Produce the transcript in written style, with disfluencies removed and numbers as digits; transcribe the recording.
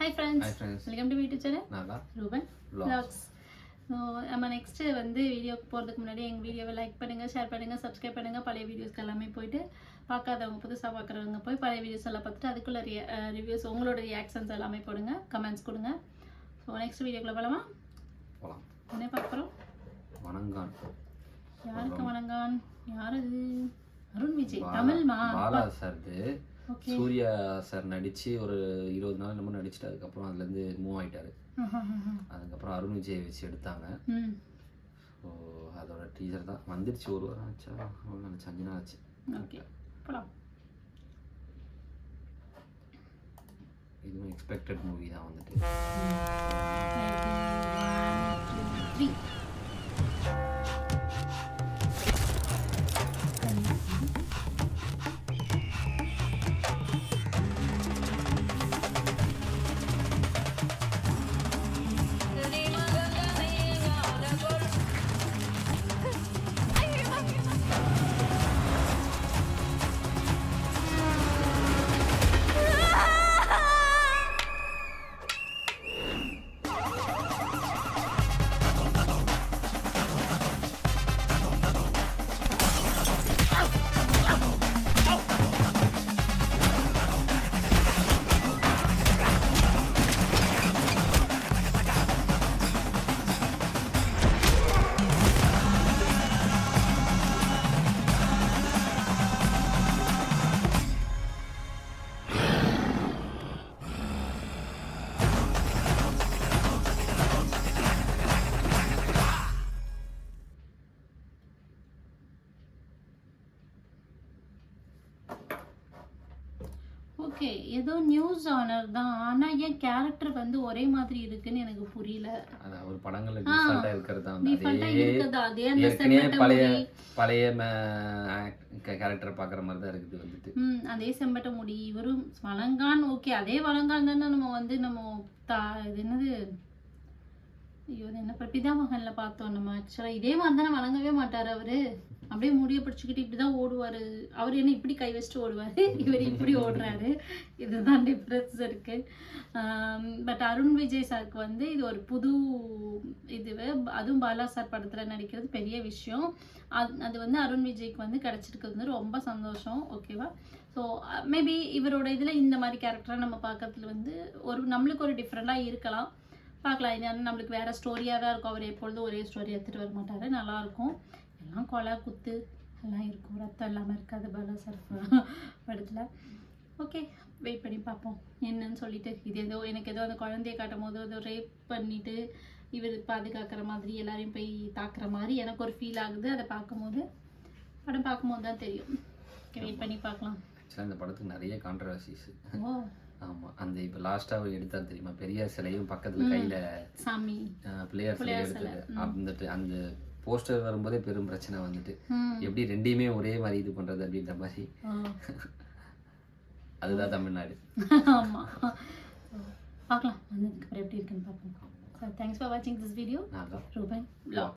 Hi friends, welcome to my YouTube channel. Ruben Vlogs. நம்ம next வந்து வீடியோக்கு போகிறதுக்கு முன்னாடி எங்கள் வீடியோவை லைக் பண்ணுங்கள், ஷேர் பண்ணுங்கள், சப்ஸ்கிரைப் பண்ணுங்கள். பழைய வீடியோஸ்க்கு எல்லாமே போயிட்டு பார்க்காதவங்க புதுசாக பார்க்குறவங்க போய் பழைய வீடியோஸ் எல்லாம் பார்த்துட்டு அதுக்குள்ள ரிவ்யூஸ் உங்களோட ரியாக்ஷன்ஸ் எல்லாமே போடுங்க, கமெண்ட்ஸ் கொடுங்க. ஸோ நெக்ஸ்ட் வீடியோக்குள்ள போகலாமா? போகலாம். என்ன பார்க்க போகிறோம்? வணங்கான். யாருக்கு வணங்கான்? யார் அது? அருண் விஜய். தமிழ்மா? பாலா சார். சூர்யா சார் நடிச்சு ஒரு 20 நாள் நம்ம நடிச்சுட்டு அதுக்கப்புறம் அதுலேருந்து மூவ் ஆகிட்டாரு. அதுக்கப்புறம் அருண் விஜய் வச்சு எடுத்தாங்க. ஸோ அதோட டீச்சர் தான் வந்துருச்சு. ஒரு வாரம் ஆச்சா, அவ்வளோ நினச்சி 5 நாள் ஆச்சு. ஓகே, போகலாம். இதுவும் எக்ஸ்பெக்டட் மூவி தான் வந்துட்டு. ஓகே, ஏதோ நியூஸ் ஆனர் தான். ஆனா ஏன் கேரக்டர் வந்து ஒரே மாதிரி இருக்குன்னு எனக்கு புரியல. அது ஒரு படங்கள்ல டிஃபால்ட்டா இருக்கிறது தான். அதே அந்த செம்பட்ட பழைய கேரக்டர் பாக்குற மாதிரி தான் இருக்குது வந்துட்டு. அதே செம்பட்ட முடி. இவரும் வணங்கான். ஓகே, அதே வணங்கான் தானே நம்ம வந்து இது என்னது, ஐயோ என்ன பிதாமகன்ல பார்த்தோம் நம்ம. ஆக்சுவலா இதே மாதிரி தானே வணங்கவே மாட்டாரு அவரு. அப்படியே முடிய பிடிச்சிக்கிட்டு இப்படிதான் ஓடுவாரு. அவர் என்ன இப்படி கை வச்சுட்டு ஓடுவாரு, இவர் இப்படி ஓடுறாரு. இதுதான் டிஃப்ரென்ஸ் இருக்கு. பட் அருண் விஜய் சாருக்கு வந்து இது ஒரு புது இதுவே, அதுவும் பாலா சார் படத்துல நடிக்கிறது பெரிய விஷயம். அது வந்து அருண் விஜய்க்கு வந்து கிடைச்சிருக்கிறது வந்து ரொம்ப சந்தோஷம். ஓகேவா? ஸோ மேபி இவரோட இதுல இந்த மாதிரி கேரக்டரை நம்ம பார்க்கறதுல வந்து நம்மளுக்கு ஒரு டிஃப்ரெண்டா இருக்கலாம். பார்க்கலாம். இது நம்மளுக்கு வேற ஸ்டோரியாக தான் இருக்கும். அவர் எப்பொழுதும் ஒரே ஸ்டோரி எடுத்துகிட்டு வர மாட்டார். நல்லாயிருக்கும். எல்லாம் கொலை குத்து எல்லாம் இருக்கும், ரத்தம் இல்லாமல் இருக்காது பாலா சார் படத்தில். ஓகே, வெயிட் பண்ணி பார்ப்போம் என்னன்னு சொல்லிட்டு. இது எனக்கு ஏதோ அந்த குழந்தைய காட்டும் போது ஏதோ ரேப் பண்ணிட்டு இவர் பாதுகாக்கிற மாதிரி எல்லாரையும் போய் தாக்குற மாதிரி எனக்கு ஒரு ஃபீல் ஆகுது. அதை பார்க்கும்போது படம் பார்க்கும்போது தான் தெரியும். வெயிட் பண்ணி பார்க்கலாம். இந்த படத்துக்கு நிறைய கான்ட்ரவர்சிஸ். ஓ ஆமா, அந்த இப்போ லாஸ்டா எடுத்தா தெரியுமா, பெரிய சிலையும் பக்கத்துல கையில சாமி பிளேயர் சிலை எடுத்தது. அந்த போஸ்டர் வரும்போதே பெரும் பிரச்சனை வந்துட்டு, எப்படி ரெண்டையுமே ஒரே மாதிரி இது பண்றது அப்படின்ற மாதிரி. அதுதான் தமிழ்நாடு. ஆமா, பார்க்கலாம் வந்ததுக்கு அப்புறம் எப்படி இருக்குன்னு பார்ப்போம். So thanks for watching this video. Ruben Vlog.